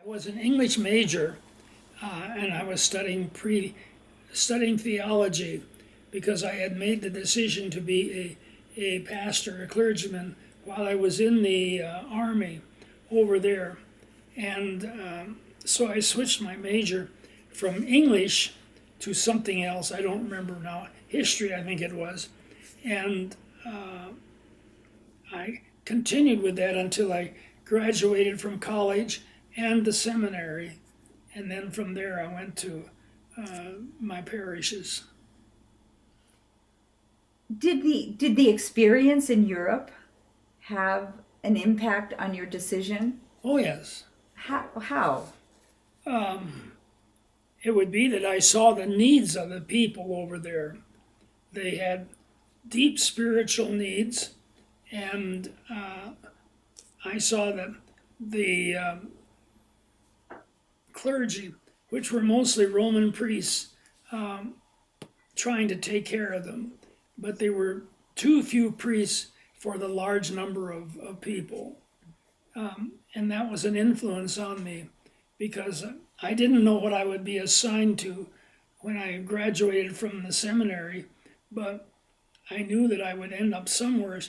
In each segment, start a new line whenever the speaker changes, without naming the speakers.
was an English major, and I was studying theology because I had made the decision to be a pastor, a clergyman, while I was in the army over there. And so I switched my major from English to something else. I don't remember now. History, I think it was. And I continued with that until I graduated from college and the seminary. And then from there I went to my parishes.
Did the experience in Europe have an impact on your decision?
Oh, yes.
How?
It would be that I saw the needs of the people over there. They had deep spiritual needs, and I saw that the clergy, which were mostly Roman priests, trying to take care of them, but they were too few priests for the large number of people. And that was an influence on me because I didn't know what I would be assigned to when I graduated from the seminary, but I knew that I would end up somewhere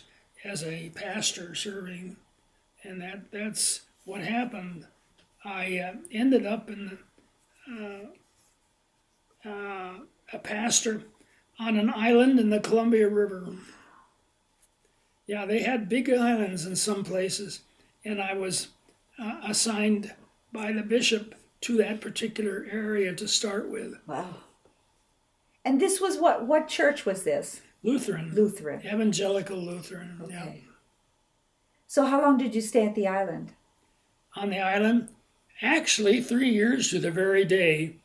as a pastor serving, and that's what happened. I ended up in a pastor on an island in the Columbia River. Yeah, they had big islands in some places, and I was assigned by the bishop to that particular area to start with.
Wow. And this was what church was this?
Lutheran.
Lutheran.
Evangelical Lutheran,
Okay.
yeah.
So how long did you stay at the island?
On the island, actually 3 years to the very day.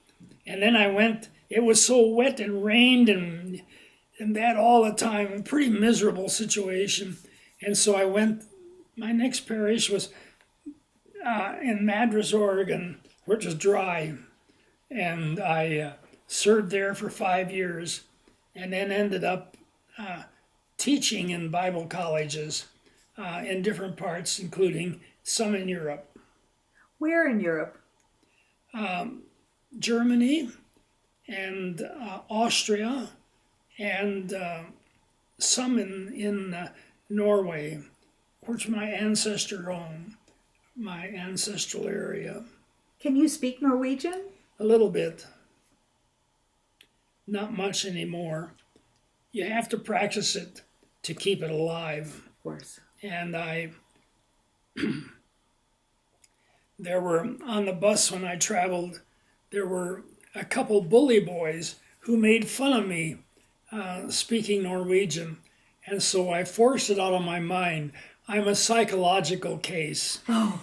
And then I went, it was so wet and rained and that all the time, a pretty miserable situation. And so I went, my next parish was in Madras, Oregon, which was dry. And I served there for 5 years and then ended up teaching in Bible colleges in different parts, including some in Europe.
Where in Europe?
Germany and Austria and some in Norway, which my ancestor owned, my ancestral area.
Can you speak Norwegian?
A little bit. Not much anymore. You have to practice it to keep it alive.
Of course.
And there were, on the bus when I traveled, there were a couple bully boys who made fun of me speaking Norwegian. And so I forced it out of my mind. I'm a psychological case.
Oh.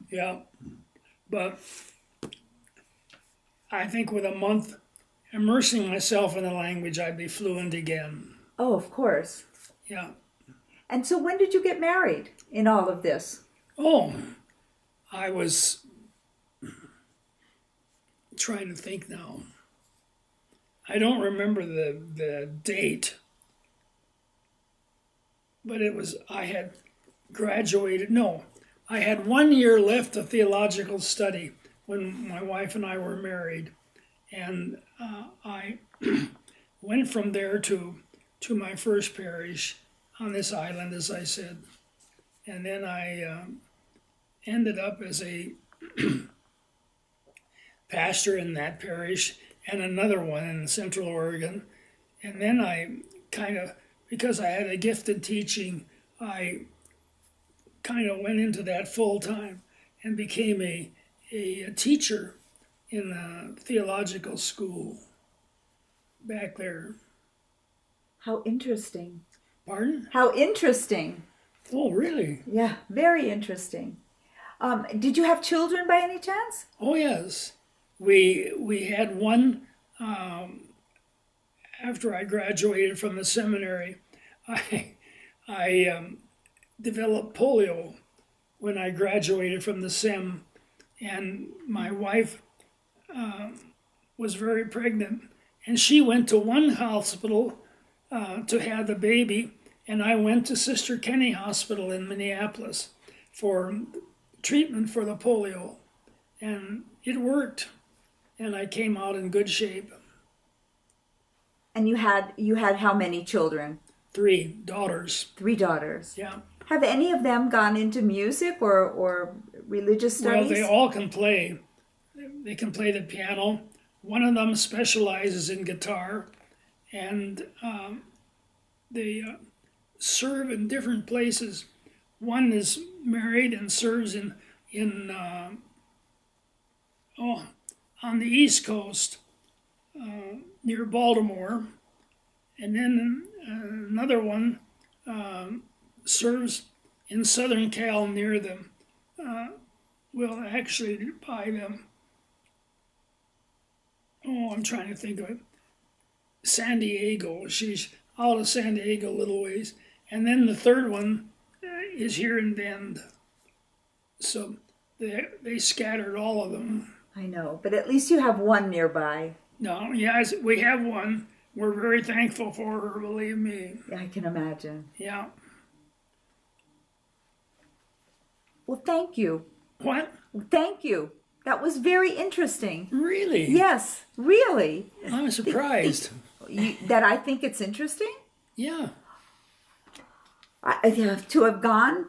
Yeah. But I think with a month immersing myself in the language, I'd be fluent again.
Oh, of course.
Yeah.
And so when did you get married in all of this?
Oh, I was trying to think now. I don't remember the date, but it was, I had graduated, no, I had 1 year left of theological study when my wife and I were married. And I went from there to my first parish on this island, as I said. And then I ended up as a pastor in that parish and another one in Central Oregon. And then I kind of, because I had a gift in teaching, I kind of went into that full time and became a teacher in a theological school back there.
How interesting.
Pardon?
How interesting.
Oh, really?
Yeah, very interesting. Did you have children by any chance?
Oh, yes. We had one after I graduated from the seminary. I developed polio when I graduated from the sem, and my wife was very pregnant, and she went to one hospital to have the baby, and I went to Sister Kenny Hospital in Minneapolis for treatment for the polio, and it worked, and I came out in good shape.
And you had how many children?
3 daughters.
3 daughters.
Yeah.
Have any of them gone into music or religious
Well,
studies?
they all can play. They can play the piano. One of them specializes in guitar, and they serve in different places. One is married and serves in on the East Coast near Baltimore, and then another one serves in Southern Cal near them. Well, actually, by them. Oh, I'm trying to think of it. San Diego. She's out of San Diego a little ways. And then the third one is here in Bend. So they scattered all of them.
I know, but at least you have one nearby.
No, yes, we have one. We're very thankful for her, believe me.
I can imagine.
Yeah.
Well, thank you.
What?
Thank you. That was very interesting.
Really?
Yes, really.
I'm surprised.
That I think it's interesting.
Yeah.
I have to have gone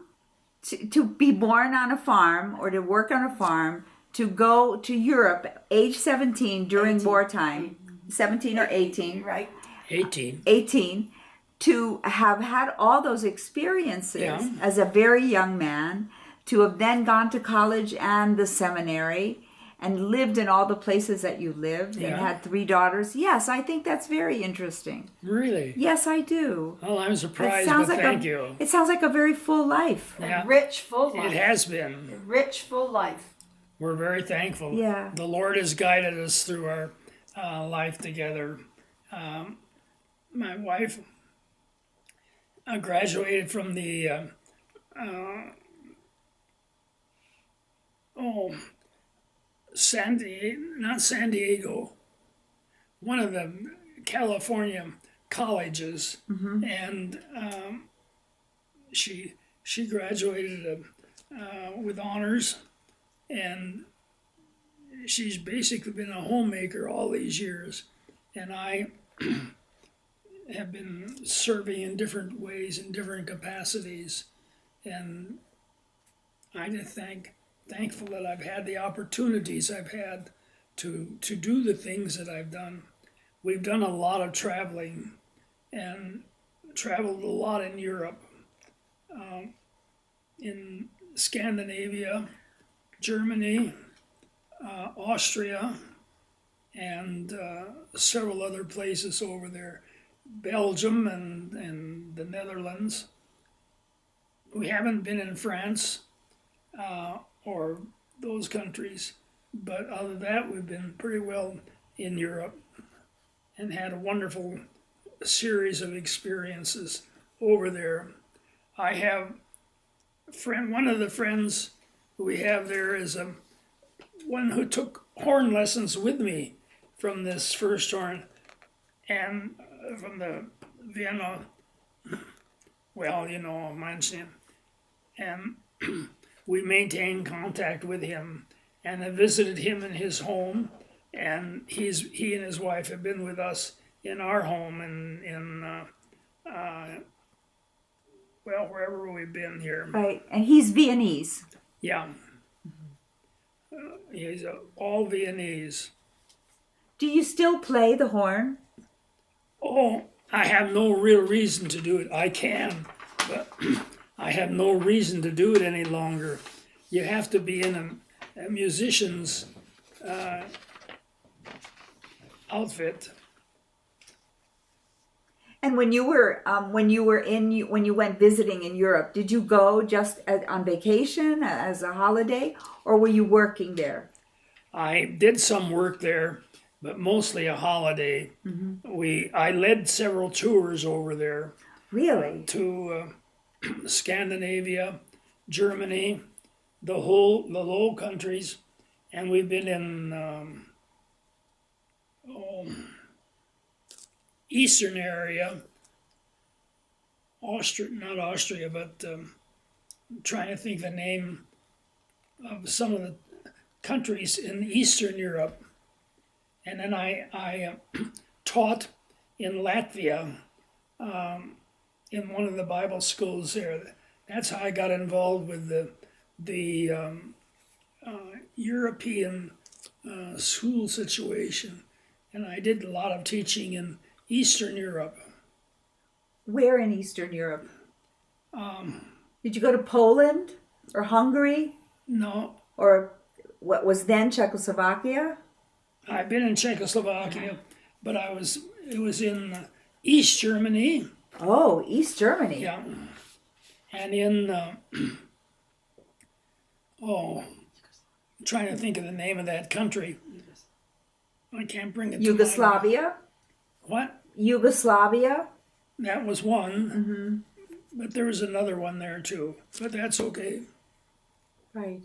to be born on a farm or to work on a farm, to go to Europe age 17 during
18.
wartime, 17 or 18,
Right.
18.
18, to have had all those experiences
Yeah.
as a very young man, to have then gone to college and the seminary and lived in all the places that you lived and
Yeah.
had 3 daughters. Yes, I think that's very interesting.
Really?
Yes, I do.
Well, I'm
It
surprised, but
sounds like
thank you.
It sounds like a very full life.
Yeah.
A rich, full life.
It has been.
A rich, full life.
We're very thankful.
Yeah.
The Lord has guided us through our life together. My wife graduated from the not San Diego, one of the California colleges, and she graduated with honors, and she's basically been a homemaker all these years, and I have been serving in different ways, in different capacities, and I just thankful that I've had the opportunities I've had to do the things that I've done. We've done a lot of traveling, and traveled a lot in Europe, in Scandinavia, Germany, Austria, and several other places over there, Belgium and the Netherlands. We haven't been in France or those countries, but other than that, we've been pretty well in Europe and had a wonderful series of experiences over there. I have one of the friends we have there is one who took horn lessons with me from this first horn, and from the Vienna, well, you know, Mansion, and we maintained contact with him, and I visited him in his home, and he and his wife have been with us in our home in well, wherever we've been here.
Right, and he's Viennese.
Yeah. He's all Viennese.
Do you still play the horn?
Oh, I have no real reason to do it. I can, but I have no reason to do it any longer. You have to be in a musician's outfit.
And when you went visiting in Europe, did you go just on vacation as a holiday, or were you working there?
I did some work there, but mostly a holiday. I led several tours over there
Really?
to Scandinavia, Germany, the Low Countries, and we've been in Eastern area, not Austria, but I'm trying to think the name. of some of the countries in Eastern Europe. And then I taught in Latvia in one of the Bible schools there. That's how I got involved with the European school situation. And I did a lot of teaching in Eastern Europe.
Where in Eastern Europe? Did you go to Poland or Hungary
No,
or what was then Czechoslovakia?
I've been in Czechoslovakia, but it was in East Germany,
Oh, East Germany.
yeah, and in I'm trying to think of the name of that country. I can't bring it to mind.
Yugoslavia?
What?
Yugoslavia?
That was one, but there was another one there too. But that's okay.
Right.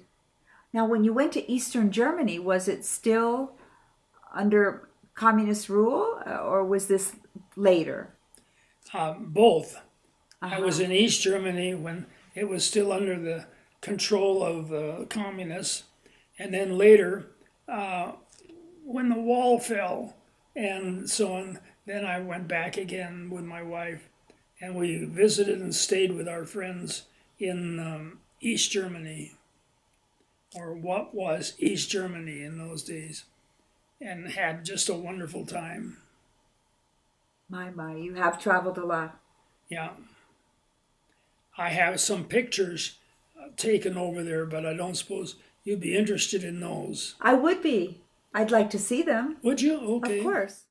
Now, when you went to Eastern Germany, was it still under communist rule or was this later?
Both. I was in East Germany when it was still under the control of the communists, and then later, when the wall fell and so on, then I went back again with my wife, and we visited and stayed with our friends in East Germany, or what was East Germany in those days, and had just a wonderful time.
My, you have traveled a lot.
Yeah. I have some pictures taken over there, but I don't suppose you'd be interested in those.
I would be. I'd like to see them.
Would you? Okay.
Of course.